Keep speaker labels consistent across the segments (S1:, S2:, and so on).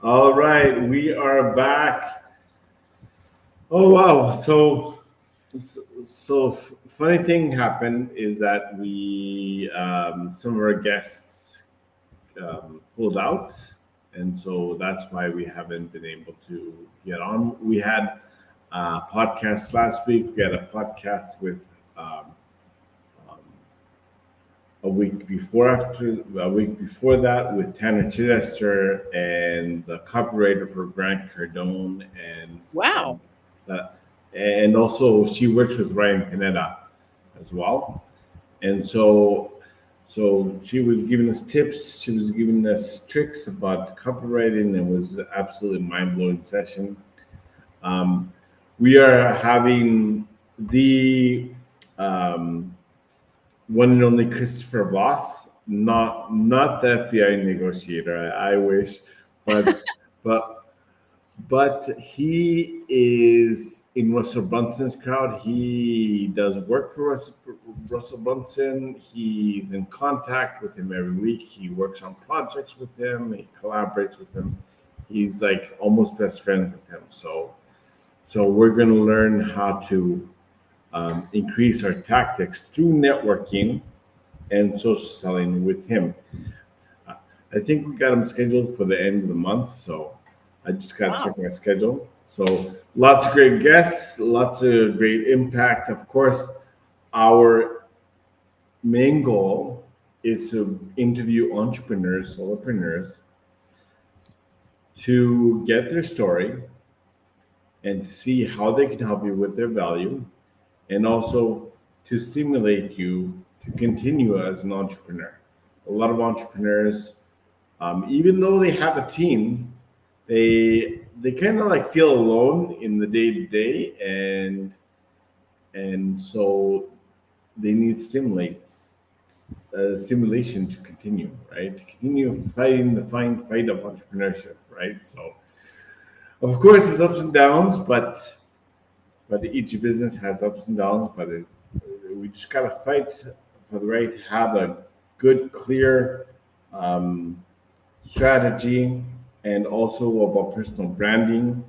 S1: All right, we are back. Oh wow! So funny thing happened is that we some of our guests pulled out, and so that's why we haven't been able to get on. We had a podcast last week. We had a podcast with um, um, a week before that with Tanner Chidester and the copywriter for Grant Cardone and
S2: Wow.
S1: uh, and also she works with Ryan Panetta as well. And so she was giving us tips, she was giving us tricks about copywriting. It was an absolutely mind blowing session. Um, we are having the um, one and only Christopher Voss, not the FBI negotiator. I wish, but but but he is in Russell Brunson's crowd. He does work for Russell Brunson. He's in contact with him every week. He works on projects with him. He collaborates with him. He's like almost best friends with him. So we're going to learn how to increase our tactics through networking and social selling with him. Uh, I think we got him scheduled for the end of the month, so I just got to
S2: Wow.
S1: check my schedule. So lots of great guests, lots of great impact. Of course, our main goal is to interview entrepreneurs, solopreneurs, to get their story and to see how they can help you with their value, and also to stimulate you to continue as an entrepreneur. A lot of entrepreneurs, even though they have a team, they kind of like feel alone in the day to day, and so they need stimulation to continue, right? To continue fighting the fine fight of entrepreneurship, right? So of course, there's ups and downs, but each business has ups and downs. We just gotta fight for the right to have a good, clear um, strategy, and also about personal branding.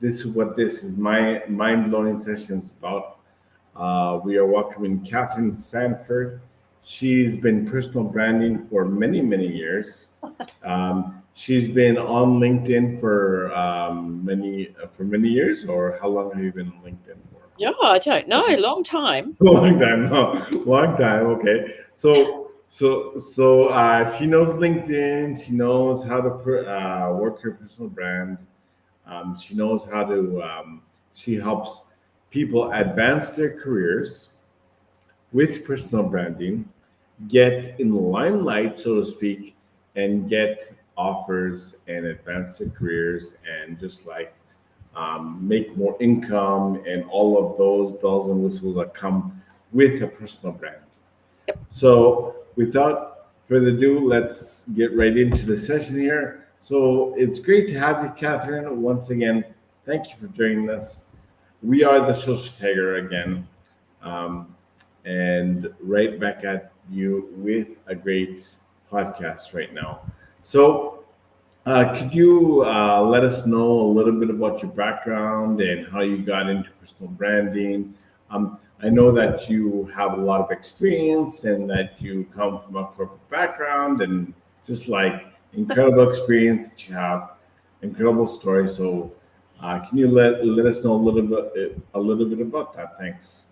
S1: This is what this is my mind blowing session is about. We are welcoming Catherine Sanford. She's been personal branding for many years. She's been on LinkedIn for many years. Or how long have you been on LinkedIn for?
S2: Yeah, I don't know. Long time.
S1: Long time, no, long time. Okay, so she knows LinkedIn. She knows how to work her personal brand. She knows how to. She helps people advance their careers with personal branding, get in the limelight, so to speak, and get offers and advance their careers, and just like make more income and all of those bells and whistles that come with a personal brand.
S2: Yep.
S1: So, without further ado, let's get right into the session here. So, it's great to have you, Catherine. Once again, thank you for joining us. We are the Social Tagger again, um, and right back at you with a great podcast right now. So, could you let us know a little bit about your background and how you got into personal branding? I know that you have a lot of experience and that you come from a corporate background, and just like incredible experience that you have, incredible story. So, can you let us know a little bit about that? Thanks.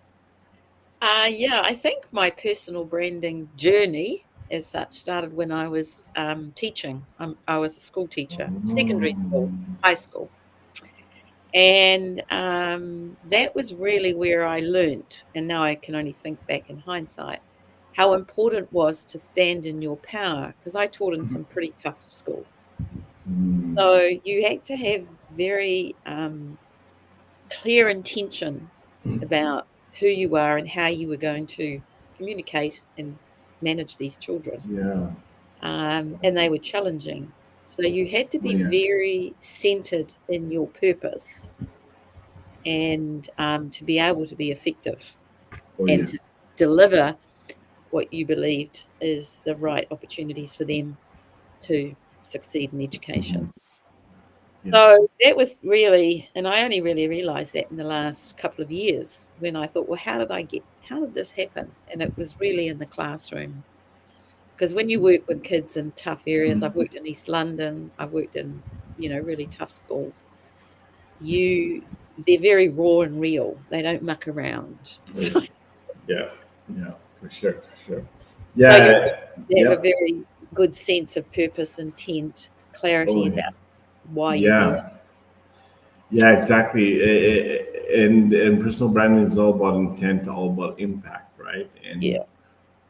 S2: Yeah, I think my personal branding journey, as such, started when I was teaching. I was a school teacher, secondary school,
S1: Mm,
S2: high school, and that was really where I learnt. And now I can only think back in hindsight how important was to stand in your power, because I taught in some pretty tough schools.
S1: mm,
S2: So you had to have very clear intention about who you are and how you were going to communicate and manage these children.
S1: yeah.
S2: And they were challenging. So you had to
S1: Oh
S2: be
S1: yeah.
S2: very centered in your purpose and to be able to be effective
S1: Oh
S2: and
S1: yeah.
S2: to deliver what you believed is the right opportunities for them to succeed in education.
S1: Yeah.
S2: So that was really, and I only really realized that in the last couple of years when I thought, well, how did this happen? And it was really in the classroom. Because when you work with kids in tough areas, I've worked in East London, I've worked in, really tough schools. You, they're very raw and real. They don't muck around.
S1: Oh,
S2: So,
S1: yeah. Yeah. For sure. For sure.
S2: so you
S1: Yeah.
S2: have a
S1: Yep.
S2: very good sense of purpose, intent,
S1: Oh,
S2: clarity
S1: yeah.
S2: about why you're there.
S1: Yeah. Yeah, exactly. And personal branding is all about intent, all about impact, right? And
S2: Yeah.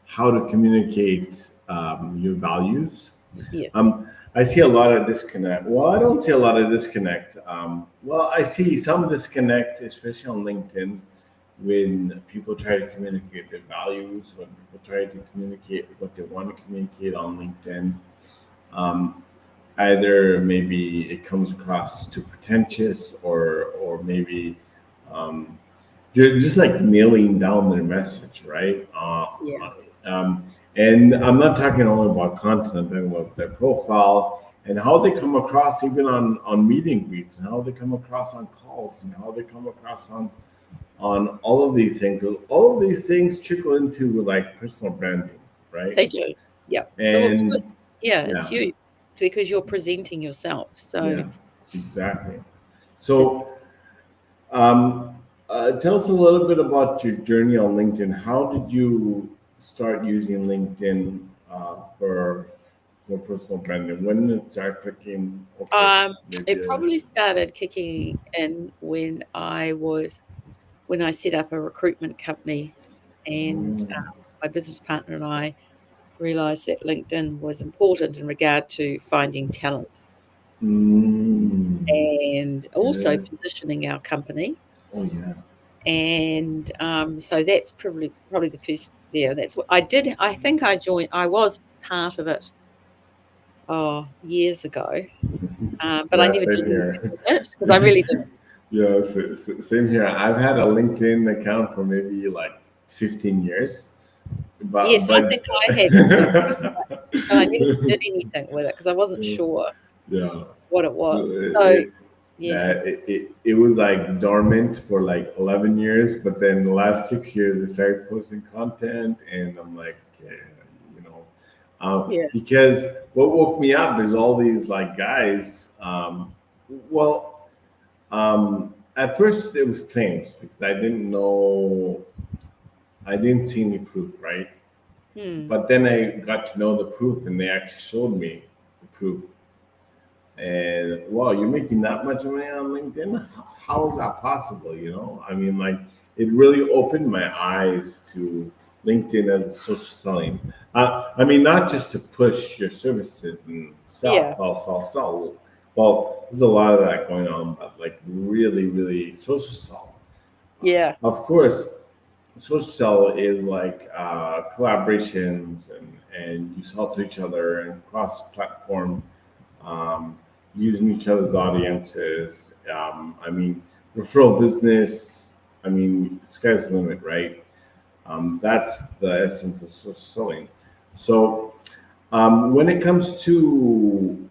S1: how to communicate your values.
S2: Yes.
S1: I see a lot of disconnect. Well, I don't see a lot of disconnect. Well, I see some disconnect, especially on LinkedIn, when people try to communicate their values, when people try to communicate what they want to communicate on LinkedIn. Um, Either maybe it comes across too pretentious, or maybe um, just like nailing down their message, right?
S2: Yeah.
S1: Um, and I'm not talking only about content, I'm talking about their profile and how they come across, even on meet and greets, and how they come across on calls, and how they come across on all of these things. All of these things trickle into like personal branding, right?
S2: They do. Yeah. Well,
S1: And
S2: because yeah, it's
S1: yeah,
S2: you because you're presenting yourself. So
S1: yeah, exactly.
S2: it's
S1: So tell us a little bit about your journey on LinkedIn. How did you start using LinkedIn for personal branding? When did it start clicking? Okay,
S2: um
S1: maybe
S2: it
S1: there's.
S2: probably started kicking in when I set up a recruitment company, and
S1: Mm,
S2: my business partner and I realized that LinkedIn was important in regard to finding talent
S1: mm,
S2: and also
S1: good.
S2: positioning our company.
S1: Oh yeah.
S2: And so that's probably the first. Yeah, that's what I did. I think I joined. I was part of it years ago, but I
S1: Yeah,
S2: never
S1: same
S2: did anything
S1: here.
S2: with it because I really didn't.
S1: Yeah, same here. I've had a LinkedIn account for maybe like 15 years,
S2: Yes, I think
S1: but
S2: I had for 15, but I never did anything with it because I wasn't sure
S1: yeah.
S2: what it
S1: So
S2: was. So
S1: yeah,
S2: yeah,
S1: it was like dormant for like 11 years, but then the last 6 years I started posting content, and I'm like, okay, you know,
S2: yeah,
S1: because what woke me up is all these like guys. Well, at first it was claims because I didn't see any proof, right?
S2: hmm,
S1: But then I got to know the proof, and they actually showed me the proof. And wow, you're making that much money on LinkedIn? How is that possible? I mean, like, it really opened my eyes to LinkedIn as a social selling. I mean, not just to push your services and sell,
S2: yeah,
S1: sell, sell, sell. Well, there's a lot of that going on, but like really, really social sell.
S2: yeah,
S1: Of course, social sell is like collaborations, and you sell to each other and cross platform, um, using each other's audiences. I mean, referral business. I mean, sky's the limit, right? That's the essence of social selling. So, when it comes to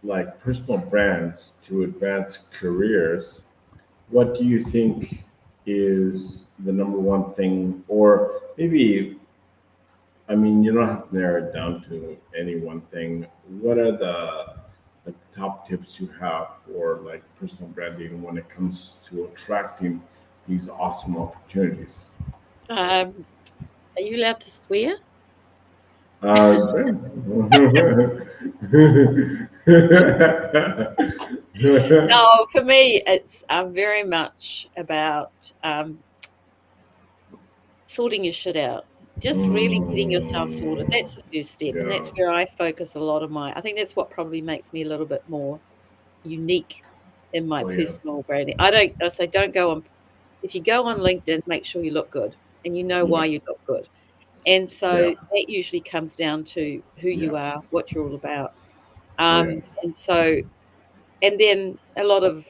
S1: like personal brands to advance careers, what do you think is the number one thing, or maybe, I mean, you don't have to narrow it down to any one thing. What are the like top tips you have for like personal branding when it comes to attracting these awesome opportunities?
S2: um, are you allowed to swear?
S1: Sure.
S2: No, for me, it's very much about sorting your shit out. Just really getting yourself sorted.
S1: Mm,
S2: That's the first step, and
S1: yeah.
S2: that's where I focus a lot of I think that's what probably makes me a little bit more unique in my
S1: Oh yeah.
S2: personal branding. I say don't go on if you go on LinkedIn, make sure you look good and you know
S1: Yeah.
S2: why you look good. And so
S1: Yeah.
S2: that usually comes down to who
S1: Yeah.
S2: you are, what you're all about.
S1: Oh yeah.
S2: And so and then a lot of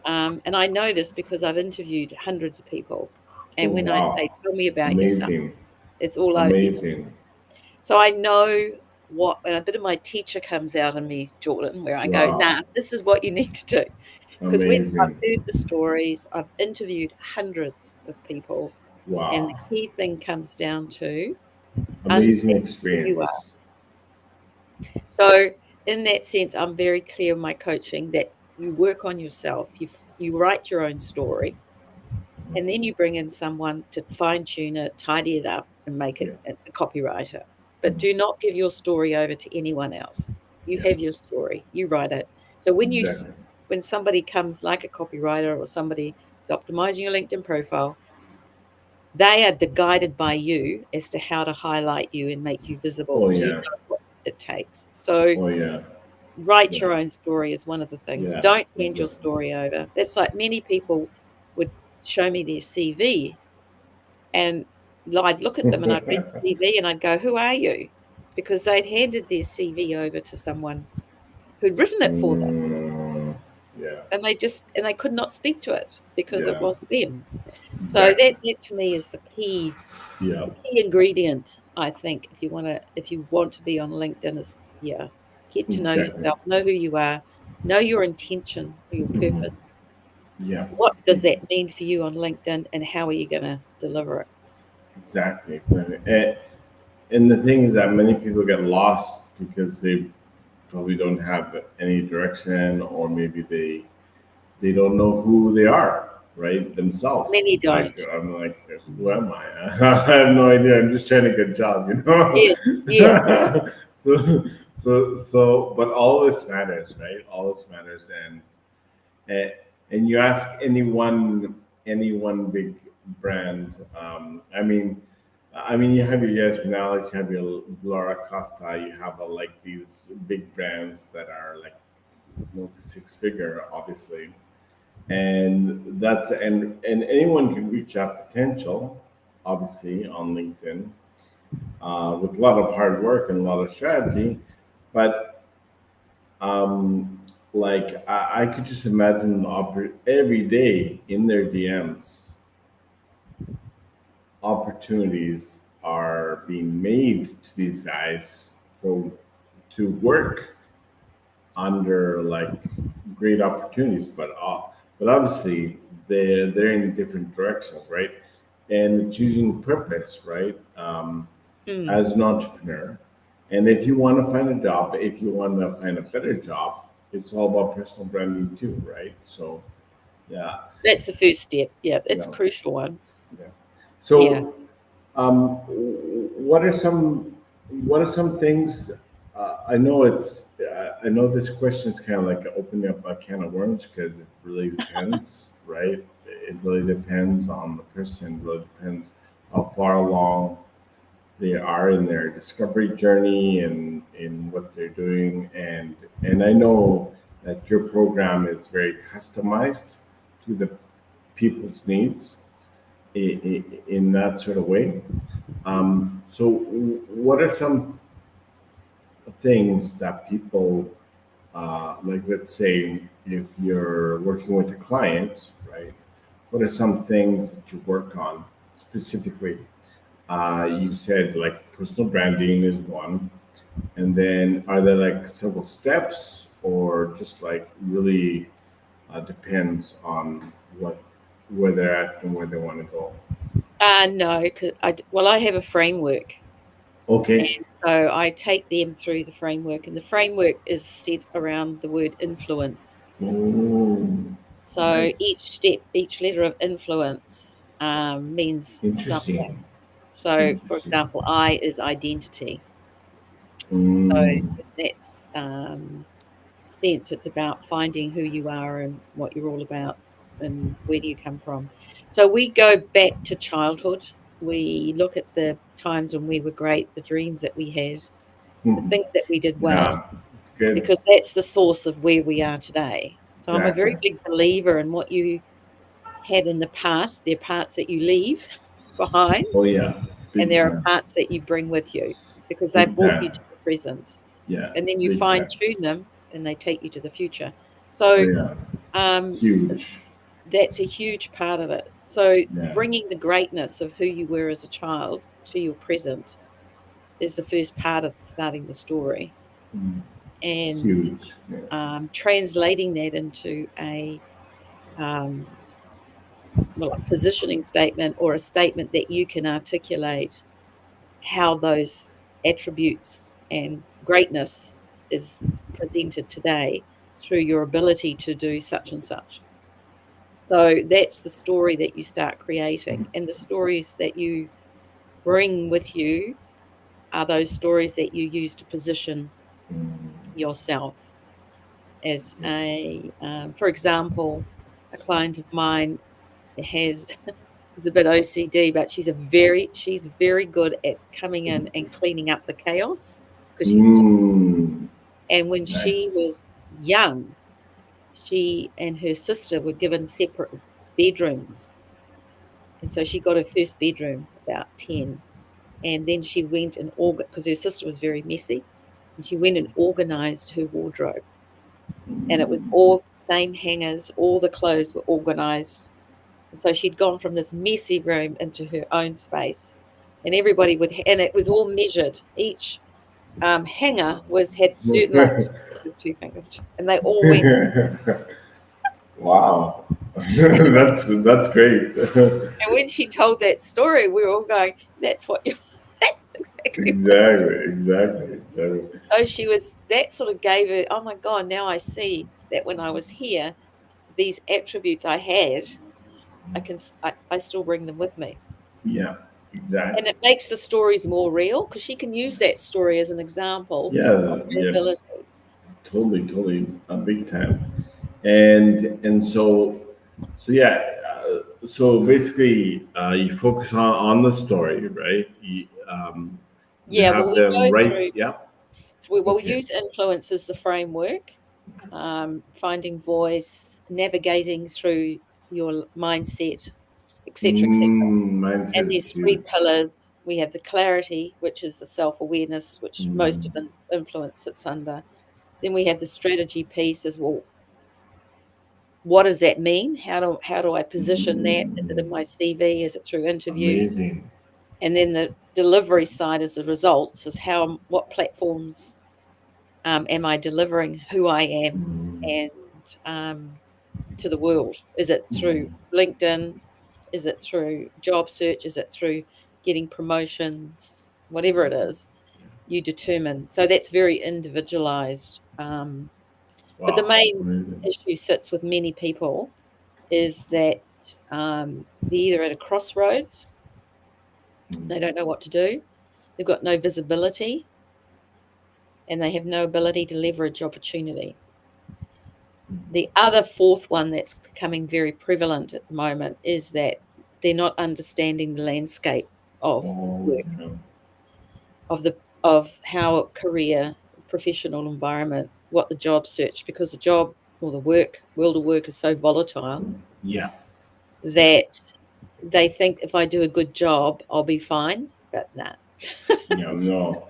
S2: and I know this because I've interviewed hundreds of people.
S1: Oh
S2: And when I say,
S1: wow.
S2: tell me about yourself,
S1: Amazing.
S2: it's all out.
S1: Amazing.
S2: So I know what, and a bit of my teacher comes out in me, Jordan, where I go,
S1: Wow.
S2: nah, this is what you need to do. Because when I've
S1: Amazing.
S2: heard the stories, I've interviewed hundreds of people, and the
S1: Wow.
S2: key thing comes down to
S1: Amazing
S2: understanding who you are.
S1: experience.
S2: So in that sense, I'm very clear in my coaching that you work on yourself, you write your own story, and then you bring in someone to fine tune it, tidy it up, and make
S1: Yeah.
S2: it a copywriter. But do not give your story over to anyone else. You
S1: Yeah.
S2: have your story, you write it. So
S1: Exactly.
S2: when somebody comes like a copywriter or somebody who's optimizing your LinkedIn profile, they are guided by you as to how to highlight you and make you visible
S1: Oh
S2: because you
S1: yeah.
S2: know what it takes. So
S1: Oh yeah.
S2: write
S1: Yeah.
S2: your own story is one of the things.
S1: Yeah.
S2: Don't hand your
S1: Exactly.
S2: story over. That's like many people would show me their CV, and I'd look at them and I'd read the CV and I'd go, "Who are you?" Because they'd handed their CV over to someone who'd written it for them,
S1: Mm, yeah.
S2: and they could not speak to it because it
S1: Yeah.
S2: wasn't them. So
S1: Exactly.
S2: that to me is
S1: Yeah.
S2: the key ingredient, I think, if you want to be on LinkedIn is, yeah, get to know
S1: Exactly.
S2: yourself, know who you are, know your intention or your
S1: Hmm.
S2: purpose.
S1: Yeah.
S2: What does that mean for you on LinkedIn, and how are you going to deliver it?
S1: Exactly. And the thing is that many people get lost because they probably don't have any direction, or maybe they don't know who they are, right? Themselves.
S2: Many
S1: Like
S2: don't.
S1: I'm like, who am I? I have no idea. I'm just trying to get a job, you
S2: Yes, yes.
S1: know. So, but all this matters, right? All this matters, and and you ask any one big brand. I mean, you have your Yes Alex, you have your Laura Costa, you have like these big brands that are like multi six figure, obviously, and and anyone can reach out potential, obviously, on LinkedIn, with a lot of hard work and a lot of strategy, but um, like I could just imagine every day in their DMs, opportunities are being made to these guys for to work under like great opportunities, but obviously they're in different directions, right? And choosing purpose, right?
S2: Mm.
S1: As an entrepreneur, and if you want to find a job, if you want to find a better job, it's all about personal branding too, right? So yeah,
S2: That's the first step. Yeah, it's a
S1: yeah,
S2: crucial one.
S1: yeah.
S2: Yeah.
S1: So what are some things? I know this question is kind of like opening up a can of worms because it really depends, right? It really depends on the person. It really depends how far along they are in their discovery journey and in what they're doing. And I know that your program is very customized to the people's needs in that sort of way. So, what are some things that people, like, let's say, if you're working with a client, right? What are some things that you work on specifically? You said like personal branding is one, and then are there like several steps, or just like really depends on what where they're at and where they want to go?
S2: No, 'cause I have a framework,
S1: Okay.
S2: and so I take them through the framework, and the framework is set around the word influence.
S1: Oh,
S2: So each
S1: nice.
S2: step, each letter of influence means something.
S1: Interesting.
S2: So, for
S1: Interesting.
S2: example, I is identity. So
S1: Mm,
S2: in that sense, it's about finding who you are and what you're all about and where do you come from. So we go back to childhood. We look at the times when we were great, the dreams that we had, the
S1: mhm.
S2: things that we did well,
S1: Yeah, it's good.
S2: because that's the source of where we are today. So I'm a
S1: Exactly.
S2: very big believer in what you had in the past. There are parts that you leave behind,
S1: Oh yeah,
S2: and
S1: big
S2: there are
S1: time.
S2: parts that you bring with you because they
S1: Big
S2: brought you
S1: time.
S2: to the present.
S1: Yeah,
S2: And then you
S1: big
S2: fine
S1: time.
S2: tune them and they take you to the future.
S1: Oh
S2: So
S1: yeah,
S2: um,
S1: huge.
S2: that's a huge part of it. So
S1: Yeah.
S2: bringing the greatness of who you were as a child to your present is the first part of starting the story, and
S1: Huge. Yeah.
S2: translating that into a positioning statement, or a statement that you can articulate how those attributes and greatness is presented today through your ability to do such and such. So that's the story that you start creating, and the stories that you bring with you are those stories that you use to position yourself as for example, a client of mine has is a bit OCD, but she's very good at coming in and cleaning up the chaos, because she's just. And when she
S1: Nice.
S2: was young, she and her sister were given separate bedrooms, and so she got her first bedroom about 10, and then she went and because her sister was very messy, and she went and organized her wardrobe, and it was all the same hangers, all the clothes were organized. And so she'd gone from this messy room into her own space, and everybody and it was all measured. Each hanger had certain, like, there's 2 fingers, and they all went.
S1: Wow. That's great.
S2: And when she told that story, we were all going, "That's what you." That's exactly what.
S1: Exactly.
S2: So she was. That sort of gave her. Oh my God! Now I see that when I was here, these attributes I had, I still bring them with me.
S1: Yeah,
S2: And
S1: exactly.
S2: it makes the stories more real, because she can use that story as an example of
S1: Yeah,
S2: her
S1: yeah,
S2: ability.
S1: totally, a big time. And so yeah, so basically, you focus on the story, right? You
S2: Yeah, well,
S1: have
S2: we
S1: them
S2: go
S1: right.
S2: through.
S1: Yeah.
S2: So we
S1: Okay.
S2: use influence as the framework, finding voice, navigating through your mindset, etc., etc.
S1: Mindset
S2: And
S1: is
S2: there's three
S1: huge.
S2: pillars. We have the clarity, which is the self-awareness, which most
S1: Mm,
S2: of influence sits under. Then we have the strategy piece as well. What does that mean? How do I position that? Is it in my CV? Is it through interviews?
S1: amazing.
S2: And then the delivery side is the results, is what platforms am I delivering who I am, and to the world? Is it through LinkedIn? Is it through job search? Is it through getting promotions? Whatever it is, you determine. So that's very individualized. But the
S1: Wow,
S2: main
S1: amazing.
S2: issue sits with many people is that they're either at a crossroads, they don't know what to do, they've got no visibility, and they have no ability to leverage opportunity. The other fourth one that's becoming very prevalent at the moment is that they're not understanding the landscape of
S1: Oh,
S2: work,
S1: yeah.
S2: of how a career, professional environment, what the job search, because the job or the world of work is so volatile
S1: Yeah. Yeah.
S2: that they think if I do a good job, I'll be fine. But nah.
S1: Yeah. No.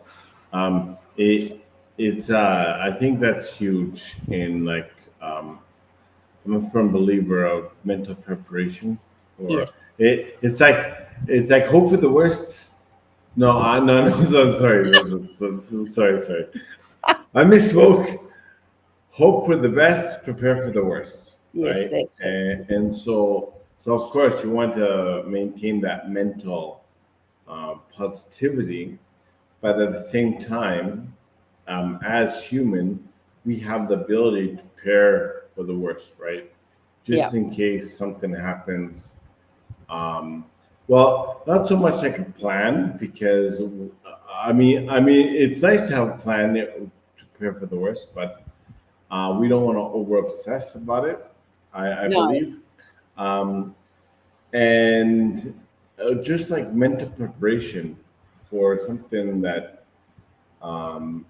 S1: It it's I think that's huge in like I'm a firm believer of mental preparation for
S2: Yes.
S1: it. It's like hope for the worst. No, no. So sorry. Sorry. I misspoke. Hope for the best, prepare for the worst,
S2: Yes,
S1: right?
S2: that's it.
S1: And so of course you want to maintain that mental positivity, but at the same time, as human, we have the ability to prepare for the worst, right?
S2: Yeah.
S1: Just in case something happens. Um, well, not so much like a plan, because I mean, it's nice to have a plan to prepare for the worst, but we don't want to over obsess about it. I
S2: No.
S1: believe, um, and just like mental preparation for something that um,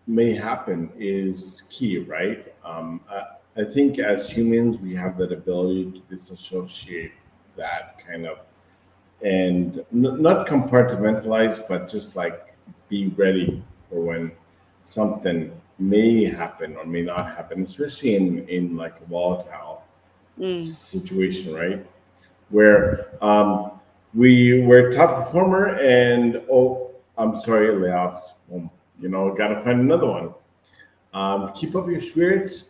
S1: may happen is key, right? I think as humans, we have that ability to disassociate that kind of, and not compartmentalize, but just like be ready for when something may happen or may not happen, especially in like a volatile
S2: Mm.
S1: situation, right? Where we were top performer, and I'm sorry, layoffs. Gotta find another one. Keep up your spirits.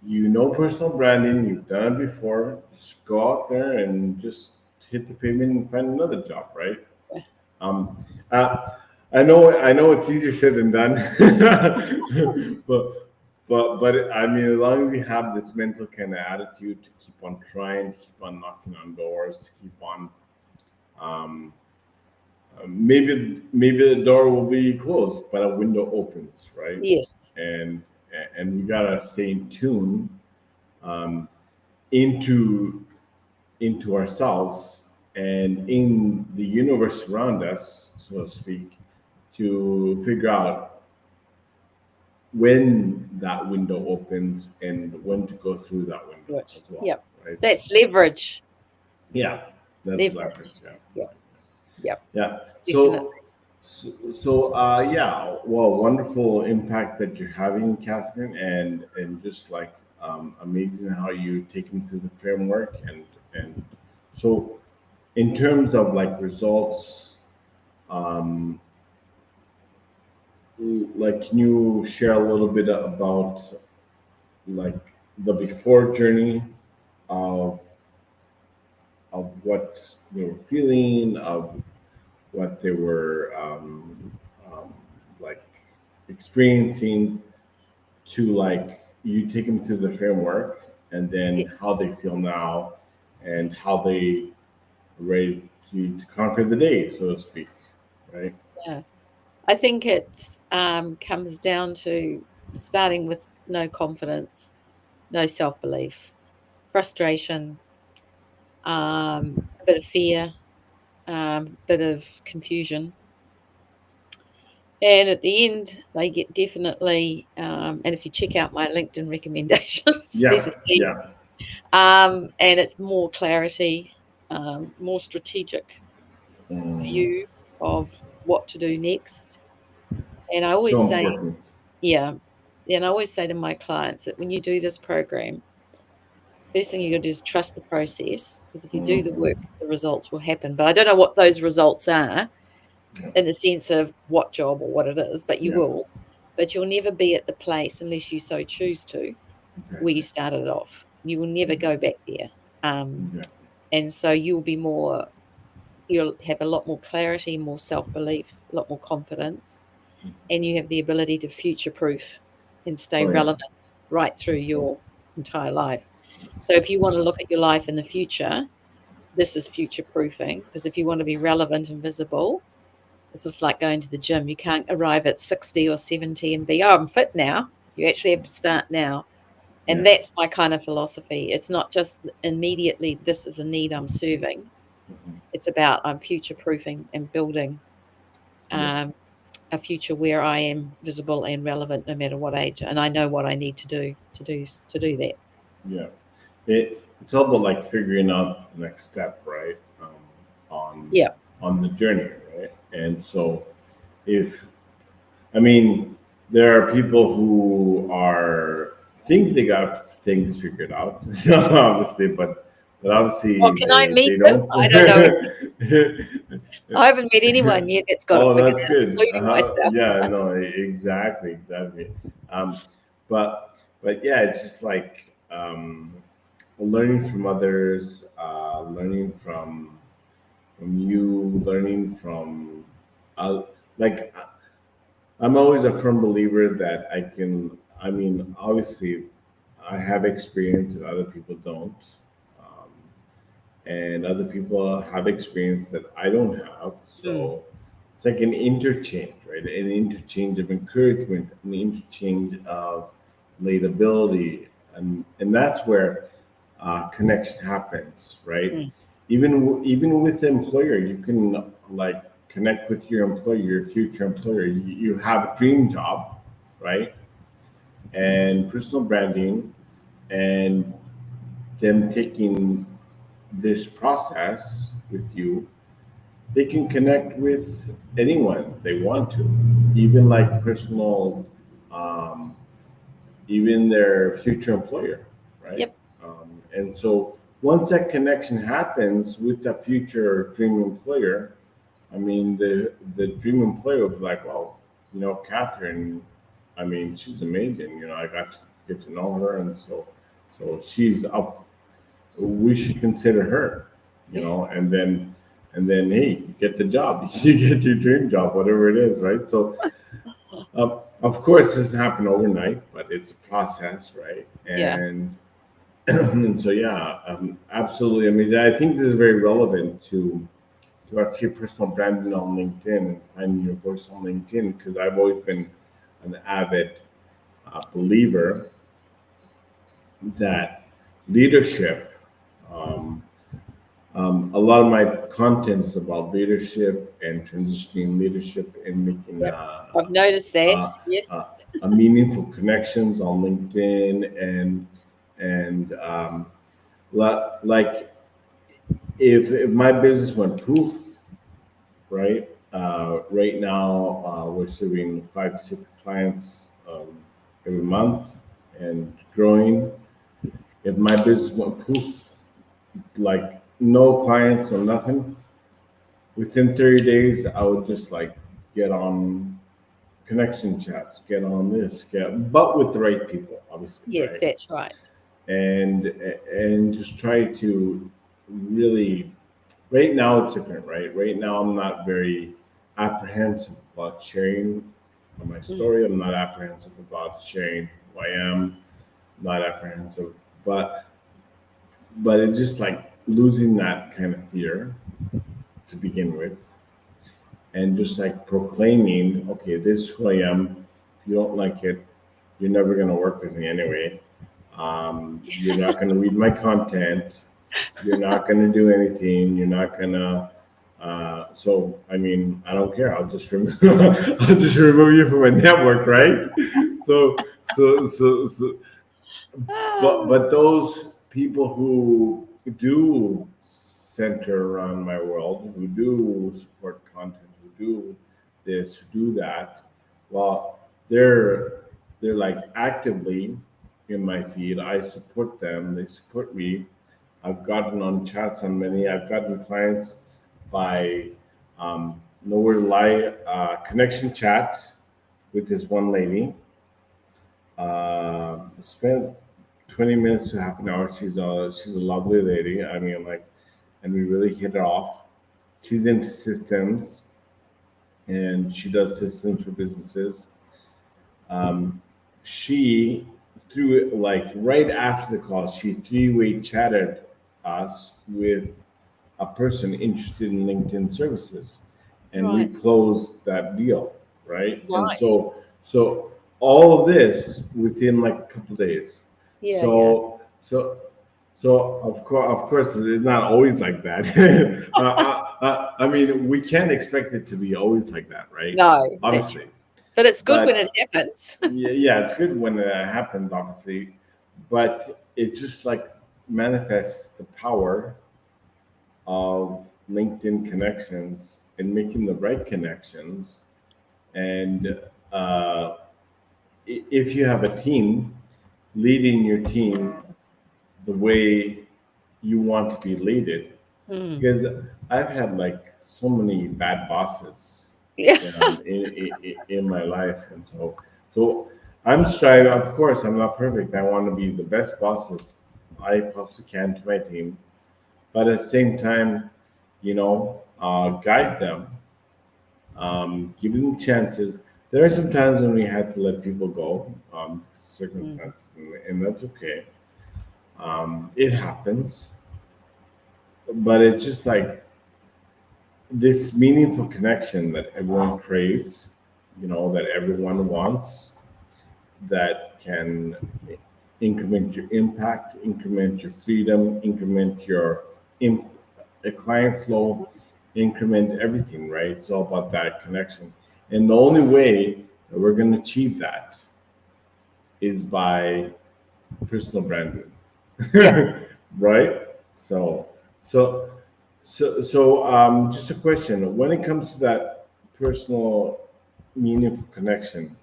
S1: You know personal branding. You've done it before. Just go out there and just hit the pavement and find another job, right? Um, uh, I know it's easier said than done, but I mean, as long as you have this mental kind of attitude to keep on trying, to keep on knocking on doors, to keep on, um, maybe the door will be closed, but a window opens, right?
S2: Yes.
S1: And we gotta stay in tune, um, into ourselves and in the universe around us, so to speak, to figure out when that window opens and when to go through that window
S2: Right.
S1: as well,
S2: Yep.
S1: right?
S2: That's leverage.
S1: Yeah, that's leverage.
S2: Leverage.
S1: Yeah,
S2: Yep. Yep.
S1: yeah.
S2: Definitely.
S1: Yeah. Well, wonderful impact that you're having, Catherine, and just like, amazing how you take them through the framework, and so in terms of like results, um, like, can you share a little bit about like the before journey of what they were feeling, of what they were, like experiencing, to like you take them through the framework, and
S2: Yeah.
S1: then how they feel now, and how they are ready to conquer the day, so to speak, right?
S2: Yeah. I think it comes down to starting with no confidence, no self belief, frustration, a bit of fear, bit of confusion. And at the end, they get definitely, and if you check out my LinkedIn recommendations, there's a
S1: Yeah,
S2: theme.
S1: yeah.
S2: And it's more clarity, more strategic
S1: Mm,
S2: view of what to do next. And I
S1: so
S2: always say,
S1: important.
S2: yeah, and I always say to my clients that when you do this program, first thing you got to do is trust the process, because if you do the
S1: Hmm.
S2: work, the results will happen. But I don't know what those results are
S1: Yeah,
S2: in the sense of what job or what it is, but you
S1: yeah,
S2: will. But you'll never be at the place unless you so choose to where you
S1: exactly.
S2: started off. You will never go back there. Um,
S1: Yeah.
S2: and so you'll have a lot more clarity, more self belief, a lot more confidence, and you have the ability to future proof and stay
S1: Oh yeah.
S2: relevant right through your entire life. So if you want to look at your life in the future, this is future proofing, because if you want to be relevant and visible, it's just like going to the gym. You can't arrive at 60 or 70 and be, oh, I'm fit now. You actually have to start now. And
S1: Yeah.
S2: that's my kind of philosophy. It's not just immediately, this is a need I'm serving.
S1: Mhm.
S2: It's about I'm future proofing and building
S1: Yeah.
S2: um, a future where I am visible and relevant no matter what age. And I know what I need to do to do that.
S1: Yeah. It's all about like figuring out the next step, right? On
S2: Yeah.
S1: the journey, right? And so, if I mean, there are people who are think they got things figured out, obviously, but
S2: Well,
S1: obviously
S2: can I meet
S1: they
S2: them?
S1: don't.
S2: I don't know. I haven't met anyone yet that's got it
S1: Oh,
S2: figured
S1: that's
S2: out,
S1: good.
S2: including myself.
S1: Yeah, no, exactly, exactly. Um, but yeah, it's just like, learning from others, learning from you, learning from, uh, like, I'm always a firm believer that I can. I mean, obviously, I have experience that other people don't. Um, and other people have experience that I don't have.
S2: Mm,
S1: So it's like an interchange, right? An interchange of encouragement, an interchange of relatability, and that's where, connection happens, right?
S2: mm.
S1: Even with the employer, you can like connect with your employer, your future employer. You have a dream job, right? And personal branding, and them taking this process with you, they can connect with anyone they want to, even like personal, um, even their future employer, right?
S2: Yep.
S1: And so once that connection happens with that future dream employer, I mean, the dream employer would be like, well, Catherine, I mean, she's amazing. I got to get to know her, and so she's up. We should consider her,
S2: Yeah.
S1: and then hey, you get the job, you get your dream job, whatever it is, right? So, of course, this doesn't happen overnight, but it's a process, right?
S2: Yeah.
S1: And so yeah, absolutely amazing. I think this is very relevant to actually personal branding on LinkedIn and finding your voice on LinkedIn, because I've always been an avid believer that leadership. Um, a lot of my content is about leadership and transitioning leadership and making
S2: Yep. I've noticed that.
S1: uh,
S2: Yes.
S1: uh, a meaningful connections on LinkedIn and like if my business went poof, right? Right now, we're serving 5 to 6 clients every month and growing. If my business went poof, like no clients or nothing, within 30 days, I would just like get on connection chats, get on this, but with the right people, obviously,
S2: Yes,
S1: right?
S2: that's right.
S1: And just try to really. Right now, it's different, right? Right now, I'm not very apprehensive about sharing my
S2: Mm.
S1: story. I'm not apprehensive about sharing who I am. Not apprehensive, but it's just like losing that kind of fear to begin with, and just like proclaiming, okay, this is who I am. If you don't like it, you're never going to work with me anyway. You're not going to read my content. You're not going to do anything. You're not going to. So I mean, I don't care. I'll just remove. I'll just remove you from my network, right? So.
S2: Ah,
S1: But those people who do center around my world, who do support content, who do this, who do that, well, they're like actively in my feed. I support them. They support me. I've gotten on chats on many. I've gotten clients by nowhere to lie connection chat with this one lady. Spent 20 minutes to half an hour. She's a lovely lady. I mean, like, and we really hit it off. She's into systems, and she does systems for businesses. Um, she threw it like right after the call. She three-way chatted us with a person interested in LinkedIn services, and we
S2: right,
S1: closed that deal, right? And
S2: right.
S1: so all of this within like a couple of days.
S2: Yeah, yeah.
S1: So of course it's not always like that. I mean, we can't expect it to be always like that, right?
S2: No, that's
S1: Obviously,
S2: right. But it's good when it
S1: but
S2: happens.
S1: yeah, it's good when it happens, obviously, but it just like manifests the power of LinkedIn connections and making the right connections. And uh, if you have a team, leading your team the way you want to be leaded.
S2: Mm.
S1: Because I've had like so many bad bosses
S2: Yeah.
S1: in my life, and so I'm striving. Of course, I'm not perfect. I want to be the best bosses I possibly can to my team, but at the same time, guide them, give them chances. There are some times when we had to let people go,
S2: Mm.
S1: circumstances, and that's okay. It happens, but it's just like this meaningful connection that everyone craves, that everyone wants, that can increment your impact, increment your freedom, increment your imp- client flow, increment everything, right? It's all about that connection. And the only way that we're going to achieve that is by personal branding,
S2: Yeah.
S1: right? So, so, just a question: when it comes to that personal, meaningful connection,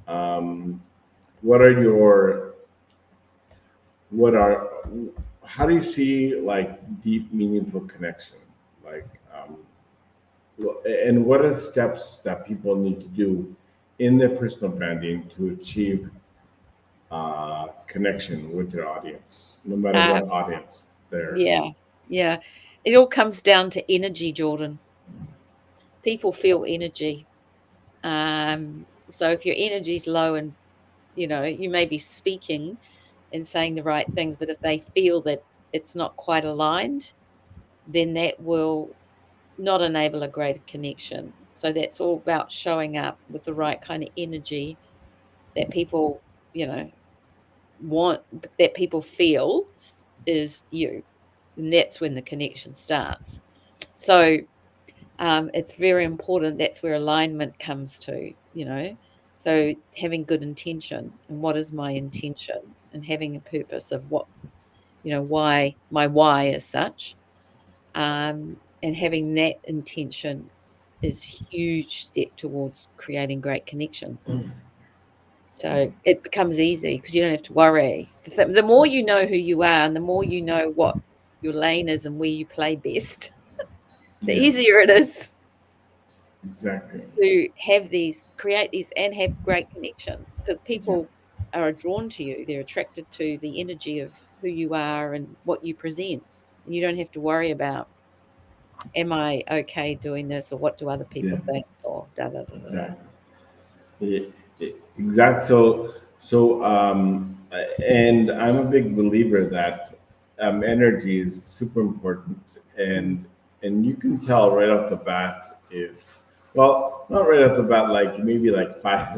S1: um, what are your what are how do you see like deep, meaningful connection? Like, and what are the steps that people need to do in their personal branding to achieve connection with their audience, no matter what
S2: Um,
S1: audience they're.
S2: yeah, yeah. It all comes down to energy, Jordan. People feel energy. So if your energy's low and you may be speaking and saying the right things, but if they feel that it's not quite aligned, then that will not enable a greater connection. So that's all about showing up with the right kind of energy that people, you know, want, that people feel is you. And that's when the connection starts. So it's very important. That's where alignment comes to. So having good intention, and what is my intention, and having a purpose of why my why is such, and having that intention is a huge step towards creating great connections. So it becomes easy because you don't have to worry. The more you know who you are, and the more you know what your lane is and where you play best, the
S1: Yeah,
S2: easier it is
S1: exactly.
S2: to create these, and have great connections, because
S1: Yeah,
S2: people are drawn to you. They're attracted to the energy of who you are and what you present. And you don't have to worry about, am I okay doing this, or what do other
S1: yeah,
S2: people think, or da da da da da.
S1: exactly. Yeah, exact. And I'm a big believer that energy is super important,
S2: Mm.
S1: and you can tell right off the bat if, well, not right off the bat, like maybe like five,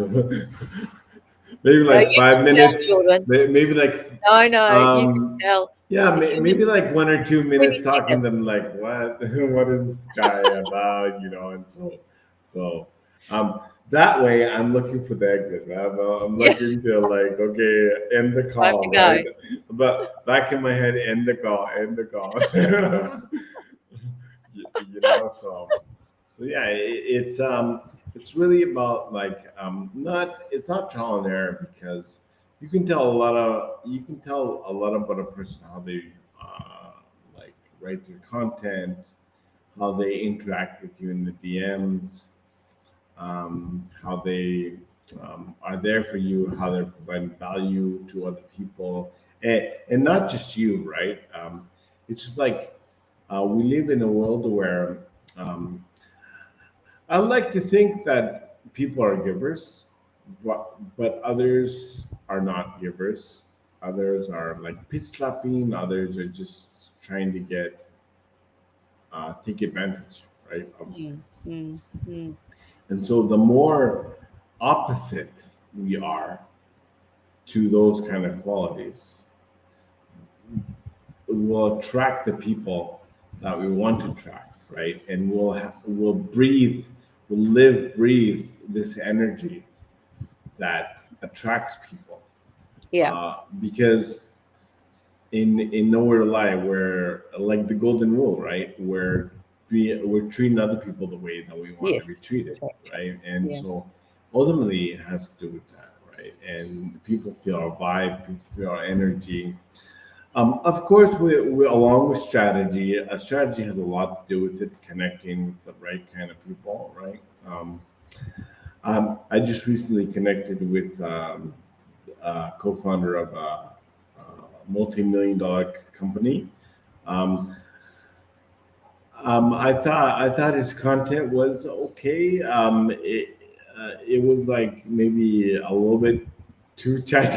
S1: maybe
S2: Oh,
S1: like
S2: you can
S1: five
S2: tell,
S1: minutes,
S2: Jordan.
S1: maybe like
S2: No, no, you can
S1: um,
S2: tell.
S1: yeah,
S2: The human
S1: maybe like 1 or 2 minutes
S2: 20
S1: talking to them,
S2: seconds.
S1: like what is this guy about, and so um, that way I'm looking for the exit. Right? I'm
S2: Yeah,
S1: looking to like, okay, end the
S2: time to
S1: call,
S2: go.
S1: right? But back in my head, end the call, end the call. So yeah, it's really about like not it's not trial and error, because you can tell a lot about a person, how they uh, like write their content, how they interact with you in the DMs, how they are there for you, how they're providing value to other people, and not just you, right? It's just like we live in a world where um, I like to think that people are givers, but others are not givers. Others are like pit slapping. Others are just trying to take advantage, right? Obviously.
S2: Mm, mm, mm.
S1: And so the more opposite we are to those kind of qualities, will attract the people that we want to attract, right? And we'll breathe, we'll live, breathe this energy that attracts people.
S2: Yeah.
S1: Because in Nowhere to Lie, we're like the golden rule, right? We're treating other people the way that we want to be
S2: Yes.
S1: treated, right?
S2: Attractions.
S1: And
S2: Yeah.
S1: so ultimately it has to do with that, right? And people feel our vibe, people feel our energy. Of course, we along with strategy, a strategy has a lot to do with it, connecting with the right kind of people, right? I just recently connected with co-founder of a multi-million-dollar company. Um, I thought his content was okay. It was like maybe a little bit too chat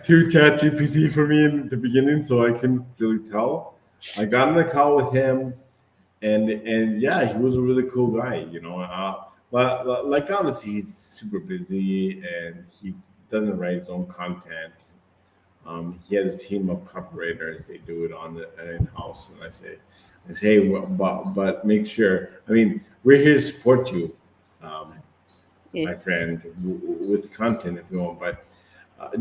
S1: GPT for me in the beginning, so I couldn't really tell. I got on a call with him, and yeah, he was a really cool guy, but like obviously he's super busy and he doesn't write his own content. He has a team of copywriters. They do it on the in house, and I say, hey, but make sure. I mean, we're here to support you, um,
S2: Yeah.
S1: my friend, with content if you want. But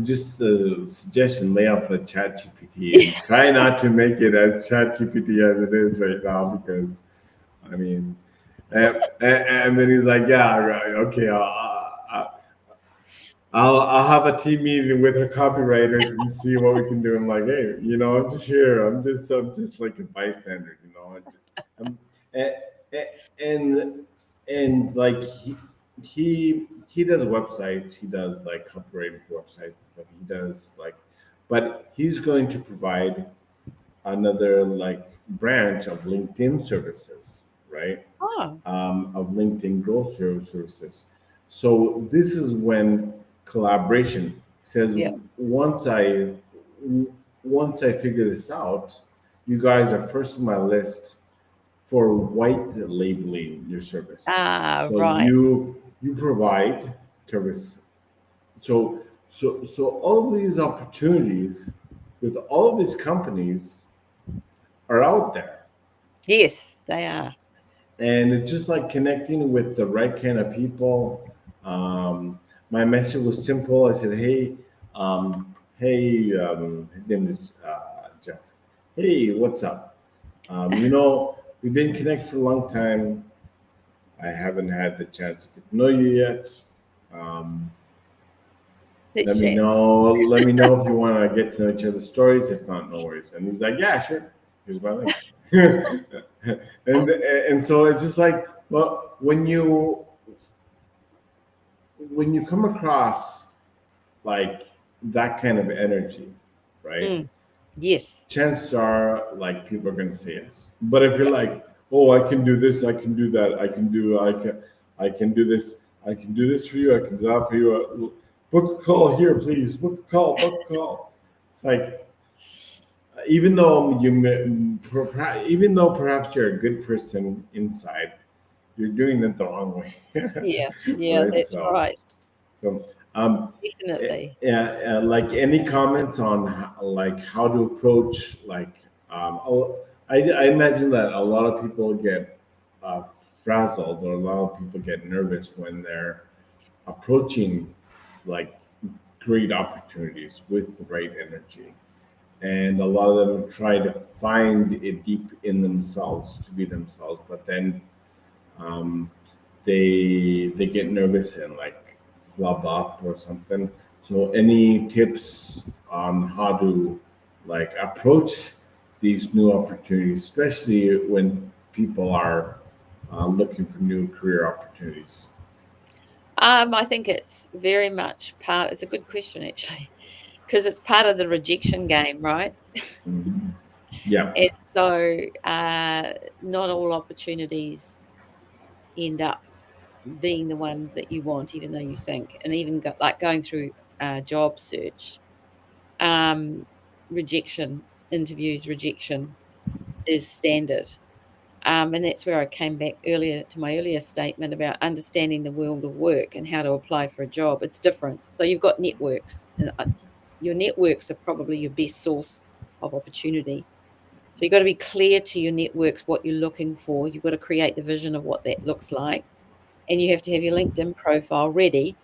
S1: just a suggestion: lay off the Chat GPT and try not to make it as Chat GPT as it is right now, because I mean, and then he's like, yeah, right, okay, I'll have a team meeting with our copywriters and see what we can do. I'm like, hey, I'm just here. I'm just like a bystander. I'm, and, and and like he does websites, he does like copywriting for websites and stuff, he does like, but he's going to provide another like branch of LinkedIn services, right?
S2: Oh,
S1: Of LinkedIn growth services. So this is when collaboration says,
S2: yeah.
S1: once I once I figure this out, you guys are first on my list for white labeling your service.
S2: Ah,
S1: So
S2: right.
S1: you provide service. So all of these opportunities with all of these companies are out there,
S2: Yes, they are.
S1: and it's just like connecting with the right kind of people. My message was simple. I said, his name is Jeff. Hey, what's up? We've been connected for a long time. I haven't had the chance to get to know you yet. Um,
S2: Let's
S1: let me
S2: chat.
S1: know. Let me know if you want to get to know each other's stories. If not, no worries. And he's like, yeah, sure. Here's my link. And so it's just like, well, when you come across like that kind of energy, right?
S2: Mm, yes.
S1: Chances are like people are going to say yes. But if you're
S2: Yeah.
S1: like, oh, I can do this, I can do that, I can do this, I can do this for you, I can do that for you. Book a call here, please. Book a call. Book a call. It's like, even though even though perhaps you're a good person inside, you're doing it the wrong way,
S2: Yeah. Yeah,
S1: right?
S2: that's right.
S1: So um,
S2: Definitely.
S1: yeah, like any comments on like how to approach like I imagine that a lot of people get uh, frazzled, or a lot of people get nervous when they're approaching like great opportunities with the right energy, and a lot of them try to find it deep in themselves to be themselves, but then um, they get nervous and like flub up or something. So any tips on how to like approach these new opportunities, especially when people are looking for new career opportunities?
S2: I think it's very much part it's a good question actually, because it's part of the rejection game, right?
S1: Mhm. Yeah,
S2: And so, not all opportunities end up being the ones that you want, even though you think, and even like going through a job search, um, rejection is standard. And that's where I came back earlier to my earlier statement about understanding the world of work and how to apply for a job. It's different. So you've got networks, and your networks are probably your best source of opportunity. So you've got to be clear to your networks what you're looking for. You've got to create the vision of what that looks like. And you have to have your LinkedIn profile ready,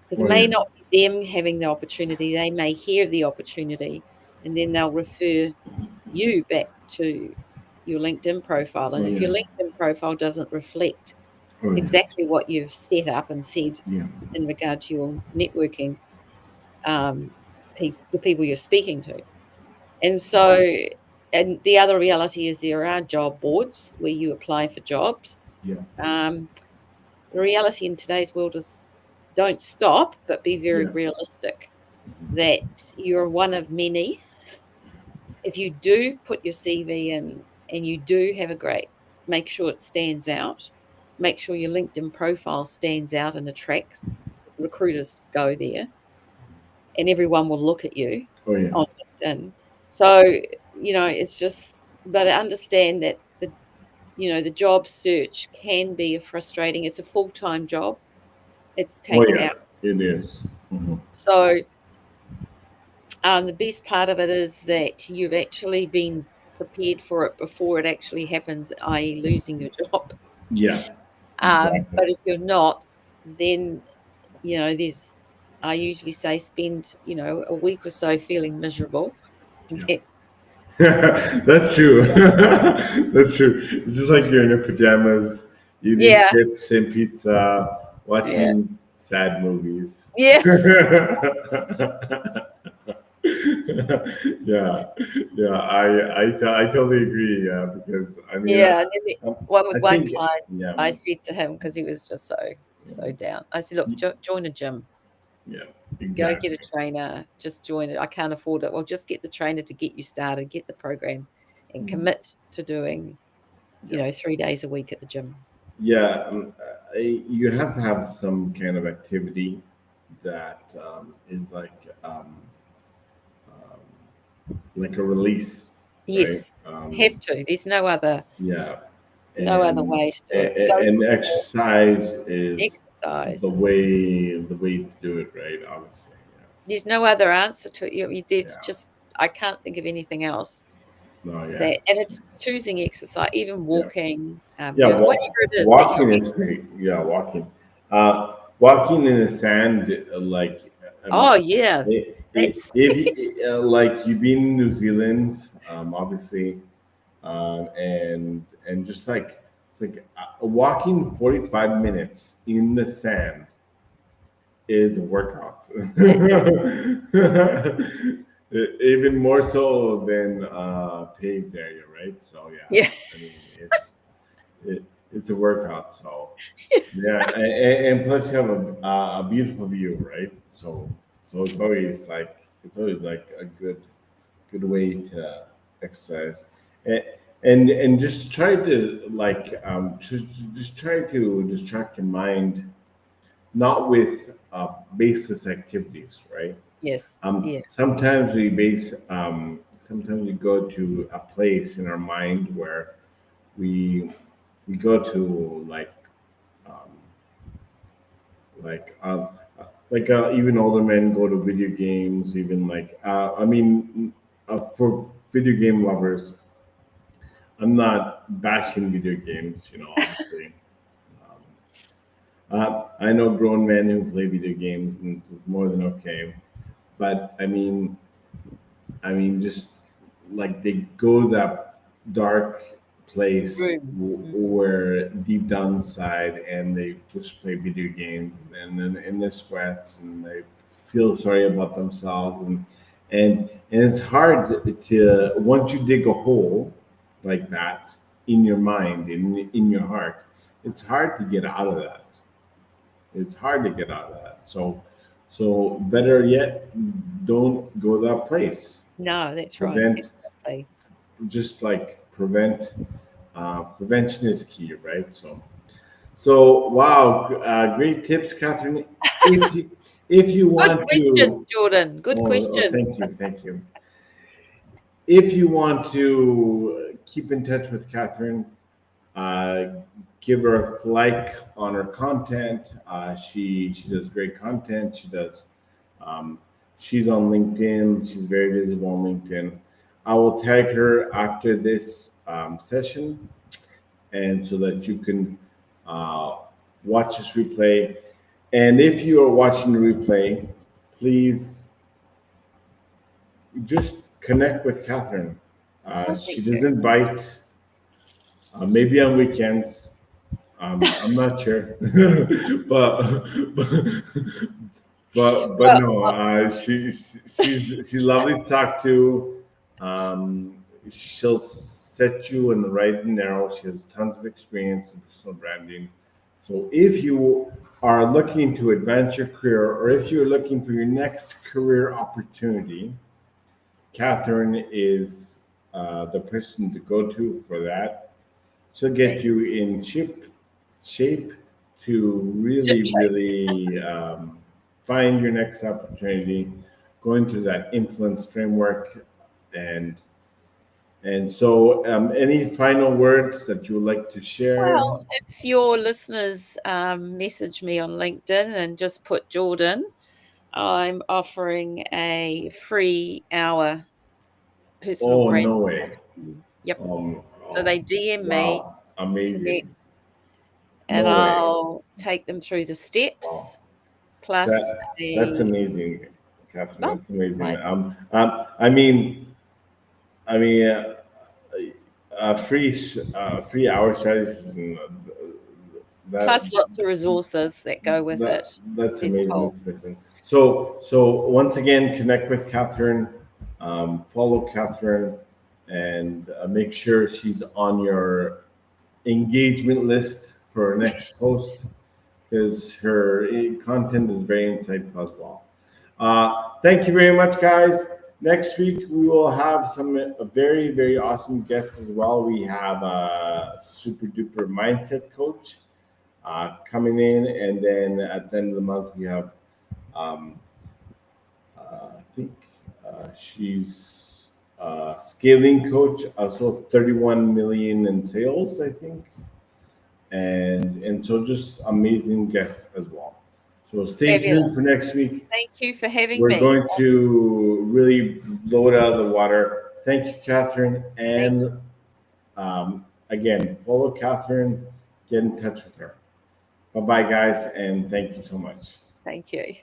S2: because it
S1: oh
S2: may
S1: yeah,
S2: not be them having the opportunity. They may hear the opportunity and then they'll refer you back to your LinkedIn profile.
S1: oh
S2: And if
S1: yeah,
S2: your LinkedIn profile doesn't reflect
S1: oh yeah,
S2: exactly what you've set up and said
S1: yeah,
S2: in regard to your networking, um, the people you're speaking to. And so, and the other reality is there are job boards where you apply for jobs.
S1: yeah,
S2: Um, the reality in today's world is don't stop, but be very
S1: yeah,
S2: realistic that you're one of many. If you do put your CV in and you do have a great, make sure it stands out. Make sure your LinkedIn profile stands out and attracts. Recruiters go there and everyone will look at you
S1: oh yeah,
S2: on LinkedIn. So, it's just, but I understand that the job search can be a frustrating, it's a full-time job. It
S1: oh
S2: takes
S1: yeah,
S2: out.
S1: it is. Mhm.
S2: So, the best part of it is that you've actually been prepared for it before it actually happens, i.e., losing your job.
S1: Yeah, exactly.
S2: But if you're not, then I usually say spend a week or so feeling miserable.
S1: Yeah.
S2: Then-
S1: That's true. That's true. It's just like you're in your pajamas, eating
S2: yeah,
S1: chips and pizza,
S2: yeah,
S1: watching sad movies.
S2: yeah.
S1: Yeah, yeah, I totally agree. Yeah, because I mean,
S2: Yeah, and then one
S1: I
S2: with one
S1: think,
S2: client,
S1: yeah,
S2: I said to him because he was just so down. I said, "Look, join a gym.
S1: yeah,
S2: Go get a
S1: exactly.
S2: trainer. Just join it. I can't afford it. Well, just get the trainer to get you started, get the program, and
S1: Mhm.
S2: commit to doing,
S1: Yeah,
S2: 3 days a week at the gym."
S1: yeah. You have to have some kind of activity that is like a release, right?
S2: Yes, have to. There's
S1: Yeah,
S2: no other
S1: and
S2: way to do it. Go
S1: and
S2: for a walk,
S1: exercise is
S2: exercises.
S1: the way to do it, right? Obviously,
S2: There's no other answer to it.
S1: yeah,
S2: There's
S1: yeah.
S2: just I can't think of anything else
S1: No, yeah,
S2: that, and it's choosing exercise, even
S1: yeah.
S2: walking,
S1: Yeah,
S2: whatever it is that you
S1: walking is great. Yeah, walking. Walking in the sand, I mean,
S2: Oh, yeah, that's
S1: if like you've been in New Zealand, obviously, and just like it's like walking 45 minutes in the sand is a workout.
S2: it's a
S1: Even more so than paved area, right? So yeah,
S2: yeah.
S1: I mean it, it's a workout. So yeah, and plus you have a beautiful view, right? So it's always like a good way to exercise, and and just try to just try to distract your mind, not with baseless activities, right?
S2: Yes, yeah,
S1: Sometimes we go to a place in our mind where we we go to um, like even older men go to video games, even for video game lovers, I'm not bashing video games, obviously. I know grown men who play video games, and this is more than okay. But just like they go that dark place
S2: room.
S1: where deep down inside, and they just play video games, and then in their sweats, and they feel sorry about themselves, and it's hard to once you dig a hole like that in your mind, in your heart, it's hard to get out of that. It's hard to get out of that. So better yet, don't go to that place.
S2: No, that's right,
S1: Prevent,
S2: exactly.
S1: just like prevent. Prevention is key, right? So wow, great tips, Catherine. If you, if you
S2: Good
S1: want
S2: questions,
S1: to,
S2: Jordan, good questions.
S1: thank you, thank you. If you want to keep in touch with Catherine, uh, give her a like on her content. She does great content. Um, she's on LinkedIn. She's very visible on LinkedIn. I will tag her after this session, and so that you can uh, watch this replay. And if you are watching the replay, please just connect with Catherine.
S2: Oh,
S1: She
S2: thank you.
S1: doesn't bite. Maybe on weekends. I'm not sure, but but
S2: Well,
S1: no, she's lovely to talk to. She'll set you in the right and narrow. She has tons of experience in personal branding. So if you are looking to advance your career, or if you're looking for your next career opportunity, Catherine is the person to go to for that. She'll get
S2: thank
S1: you in shape to
S2: ship
S1: really,
S2: shape.
S1: really find your next opportunity, go into that influence framework, and any final words that you would like to share?
S2: Well, if your listeners message me on LinkedIn and just put Jordan, I'm offering a free hour personal
S1: Oh,
S2: brand
S1: no way!
S2: session. Yep. So
S1: Oh,
S2: they DM me,
S1: wow,
S2: connect,
S1: amazing!
S2: and
S1: No way!
S2: I'll take them through the
S1: Wow,
S2: steps plus
S1: that's
S2: the
S1: amazing, Catherine.
S2: oh,
S1: That's amazing.
S2: right.
S1: I mean, free hour studies, and that
S2: Plus lots of resources that go with it.
S1: that's
S2: There's a
S1: amazing.
S2: whole
S1: That's amazing. So once again, connect with Catherine. Follow Catherine and make sure she's on your engagement list for our next post because her content is very insightful as well. Thank you very much, guys. Next week we will have a very, very awesome guests as well. We have a super duper mindset coach coming in, and then at the end of the month we have um, I think she's a scaling coach, also 31 million in sales, I think, and so just amazing guests as well. So stay
S2: Fabulous.
S1: tuned for next week.
S2: Thank you for having
S1: We're
S2: me.
S1: going to really blow it out of the water. Thank you, Catherine.
S2: Thank
S1: And again, follow Catherine, get in touch with her. Bye bye, guys, and thank you so much.
S2: Thank you.